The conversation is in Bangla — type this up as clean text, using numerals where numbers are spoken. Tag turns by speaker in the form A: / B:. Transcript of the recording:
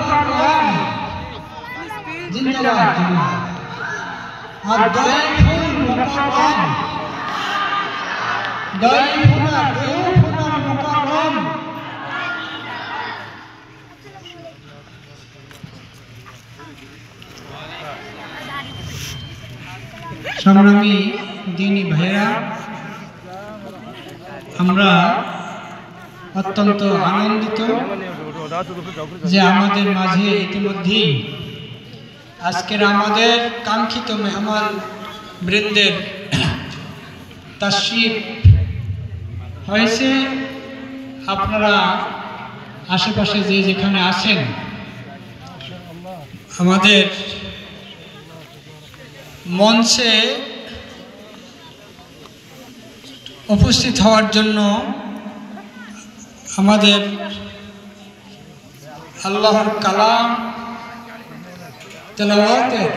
A: মুকাররম জিন্দাবাদ আদ-দাইফুল মুকাররম দাইফুনা দাইফুনা মুকাররম। সংগ্রামী দিনী ভাইরা, আমরা অত্যন্ত আনন্দিত যে আমাদের মাঝে ইতিমধ্যেই আজকের আমাদের কাঙ্ক্ষিত মেহমান বৃন্দের তাশরীফ হয়েছে। আপনারা আশেপাশে যে যেখানে আছেন আমাদের মঞ্চে উপস্থিত হওয়ার জন্য আমাদের আল্লাহর কালাম তেলাওয়াতের